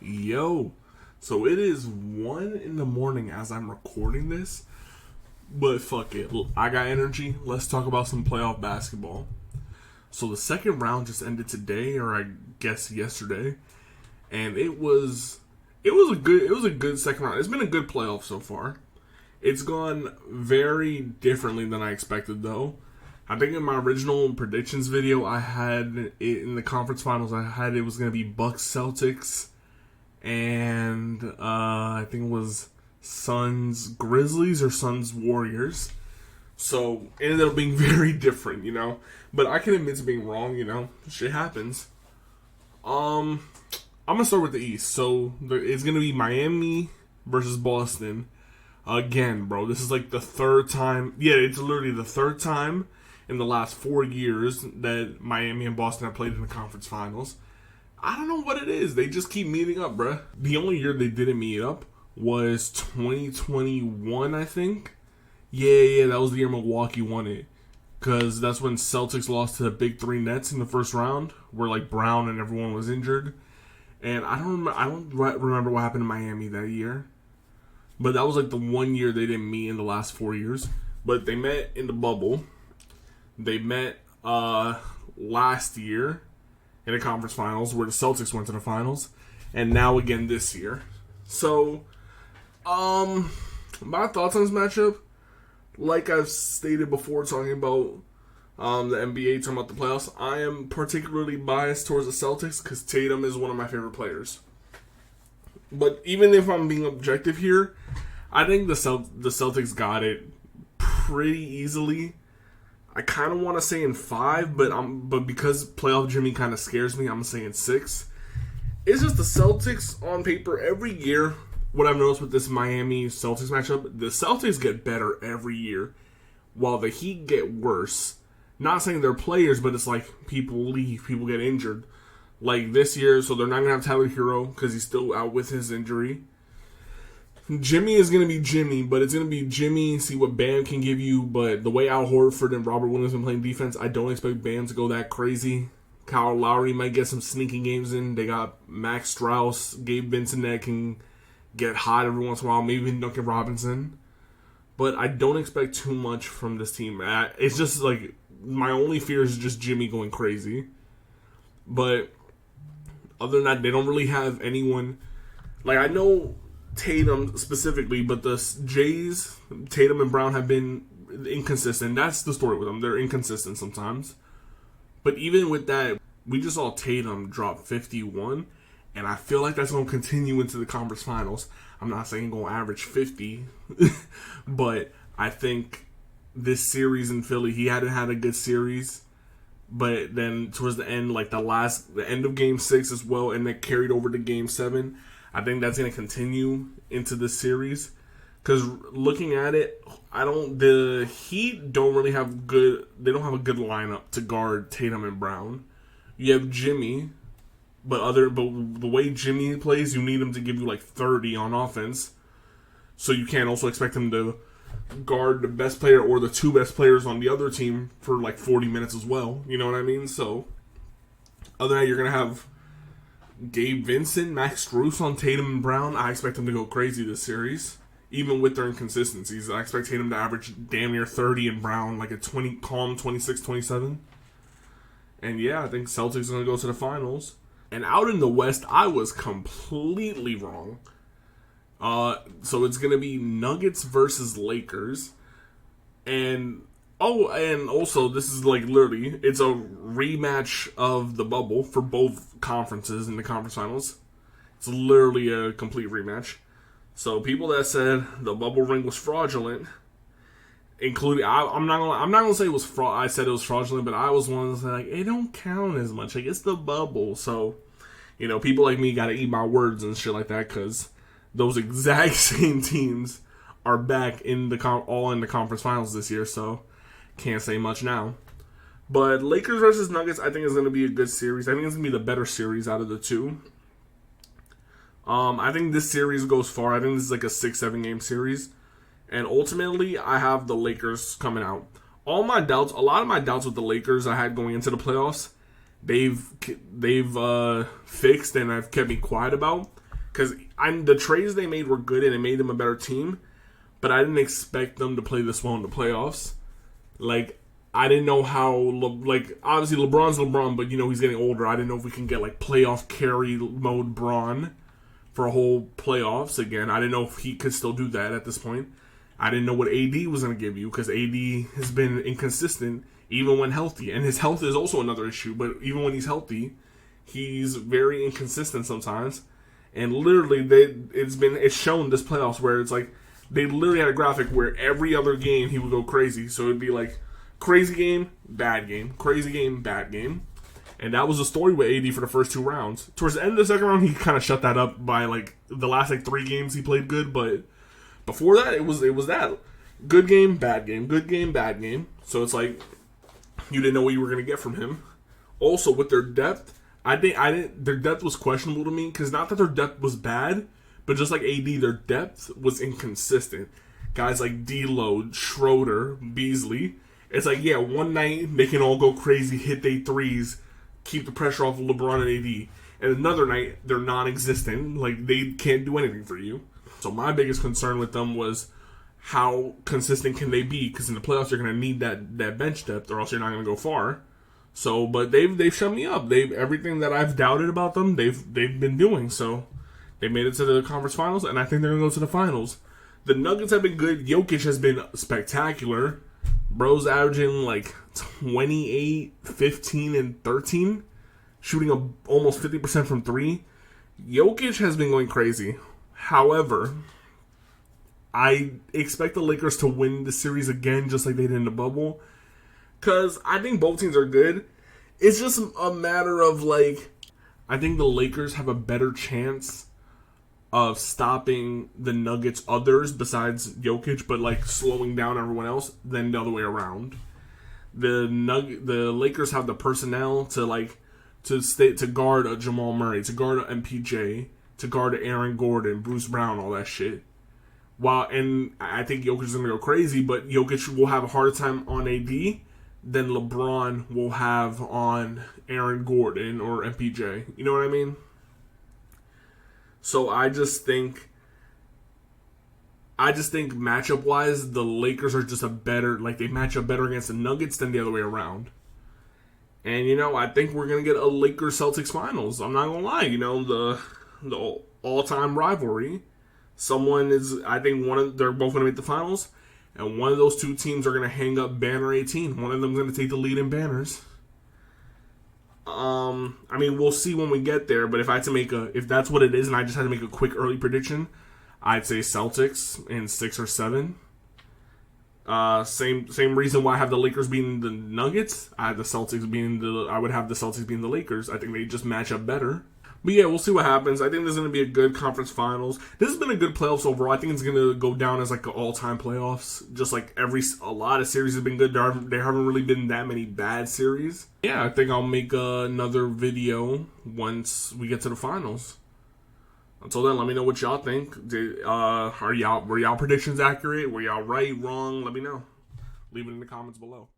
Yo, so it is 1 in the morning as I'm recording this, but fuck it. I got energy. Let's talk about some playoff basketball. So the second round just ended today, or I guess yesterday, and it was a good second round. It's been a good playoff so far. It's gone very differently than I expected, though. I think in my original predictions video, I had it in the conference finals. I had it was going to be Bucks Celtics, and I think it was Suns Grizzlies or Suns Warriors. So it ended up being very different, But I can admit to being wrong, Shit happens. I'm gonna start with the East. So it's gonna be Miami versus Boston. Again, bro, this is like the third time. Yeah, it's literally the third time in the last 4 years that Miami and Boston have played in the conference finals. I don't know what it is. They just keep meeting up, bruh. The only year they didn't meet up was 2021, I think. Yeah, that was the year Milwaukee won it. Because that's when Celtics lost to the Big Three Nets in the first round, where like Brown and everyone was injured. And I don't remember what happened in Miami that year. But that was like the 1 year they didn't meet in the last 4 years. But they met in the bubble. They met last year in the conference finals, where the Celtics went to the finals. And now again this year. So, my thoughts on this matchup, like I've stated before talking about the NBA, talking about the playoffs, I am particularly biased towards the Celtics because Tatum is one of my favorite players. But even if I'm being objective here, I think the Celtics got it pretty easily. I kind of want to say in 5, but because playoff Jimmy kind of scares me, I'm saying 6. It's just the Celtics on paper every year. What I've noticed with this Miami Celtics matchup, the Celtics get better every year, while the Heat get worse. Not saying they're players, but it's like people leave, people get injured. Like this year, so they're not going to have Tyler Hero because he's still out with his injury. Jimmy is going to be Jimmy, but it's going to be Jimmy, see what Bam can give you. But the way Al Horford and Robert Williams have been playing defense, I don't expect Bam to go that crazy. Kyle Lowry might get some sneaky games in. They got Max Strus, Gabe Vincent that can get hot every once in a while, maybe even Duncan Robinson. But I don't expect too much from this team. It's just like, my only fear is just Jimmy going crazy. But other than that, they don't really have anyone. Like, I know Tatum specifically, but the Jays, Tatum and Brown, have been inconsistent. That's the story with them. They're inconsistent sometimes. But even with that, we just saw Tatum drop 51, and I feel like that's going to continue into the conference finals. I'm not saying going to average 50, but I think this series in Philly, he hadn't had a good series. But then towards the end, like the end of Game 6 as well, and then carried over to Game 7, I think that's going to continue into this series. Because looking at it, the Heat don't really have they don't have a good lineup to guard Tatum and Brown. You have Jimmy, but the way Jimmy plays, you need him to give you like 30 on offense. So you can't also expect him to guard the best player or the two best players on the other team for like 40 minutes as well. You know what I mean? So, other than that, you're going to have Gabe Vincent, Max Strus on Tatum and Brown. I expect them to go crazy this series, even with their inconsistencies. I expect Tatum to average damn near 30 and Brown like a calm 26, 27. And yeah, I think Celtics are going to go to the finals. And out in the West, I was completely wrong. So it's going to be Nuggets versus Lakers. And also this is like literally, it's a rematch of the bubble for both conferences in the conference finals. It's literally a complete rematch. So people that said the bubble ring was fraudulent, including, I'm not gonna say it was fraud. I said it was fraudulent, but I was one of those like, it don't count as much. Like, it's the bubble. So, people like me got to eat my words and shit like that, because those exact same teams are back in all in the conference finals this year, so can't say much now. But Lakers versus Nuggets, I think is going to be a good series. I think it's going to be the better series out of the two. I think this series goes far. I think this is like a 6-7 game series. And ultimately, I have the Lakers coming out. A lot of my doubts with the Lakers I had going into the playoffs, they've fixed and I've kept me quiet about. Because the trades they made were good and it made them a better team, but I didn't expect them to play this well in the playoffs. Like, I didn't know how, obviously LeBron's LeBron, but, he's getting older. I didn't know if we can get, playoff carry mode Bron for a whole playoffs again. I didn't know if he could still do that at this point. I didn't know what AD was going to give you, because AD has been inconsistent even when healthy. And his health is also another issue, but even when he's healthy, he's very inconsistent sometimes. And literally, it's shown this playoffs where it's like, they literally had a graphic where every other game he would go crazy. So it'd be like, crazy game, bad game, crazy game, bad game. And that was the story with AD for the first 2 rounds. Towards the end of the second round, he kind of shut that up by the last 3 games he played good. But before that, it was that good game, bad game, good game, bad game. So it's like you didn't know what you were going to get from him. Also, with their depth, their depth was questionable to me, because not that their depth was bad, but just like AD, their depth was inconsistent. Guys like D'Lo, Schroeder, Beasley. It's like, yeah, one night they can all go crazy, hit their threes, keep the pressure off of LeBron and AD. And another night, they're non-existent. Like, they can't do anything for you. So my biggest concern with them was how consistent can they be? Because in the playoffs, you're going to need that bench depth, or else you're not going to go far. So, but they've shut me up. Everything that I've doubted about them, they've been doing. So they made it to the conference finals, and I think they're going to go to the finals. The Nuggets have been good. Jokic has been spectacular. Bro's averaging 28, 15, and 13, shooting almost 50% from 3. Jokic has been going crazy. However, I expect the Lakers to win the series again, just like they did in the bubble, because I think both teams are good. It's just a matter of, I think the Lakers have a better chance of stopping the Nuggets others besides Jokic, but slowing down everyone else than the other way around. The Lakers have the personnel to guard a Jamal Murray, to guard a MPJ, to guard Aaron Gordon, Bruce Brown, all that shit. And I think Jokic is gonna go crazy, but Jokic will have a harder time on AD than LeBron will have on Aaron Gordon or MPJ. You know what I mean? So I just think matchup-wise, the Lakers are just they match up better against the Nuggets than the other way around. And, I think we're going to get a Lakers-Celtics finals. I'm not going to lie. The all-time rivalry. They're both going to make the finals. And one of those 2 teams are going to hang up banner 18. One of them is going to take the lead in banners. We'll see when we get there, but if that's what it is, and I just had to make a quick early prediction, I'd say Celtics in 6 or 7. Same reason why I have the Lakers beating the Nuggets. I would have the Celtics beating the Lakers. I think they just match up better. But yeah, we'll see what happens. I think this is going to be a good conference finals. This has been a good playoffs overall. I think it's going to go down as an all-time playoffs. Just a lot of series have been good. There haven't really been that many bad series. Yeah, I think I'll make another video once we get to the finals. Until then, let me know what y'all think. Were y'all predictions accurate? Were y'all right, wrong? Let me know. Leave it in the comments below.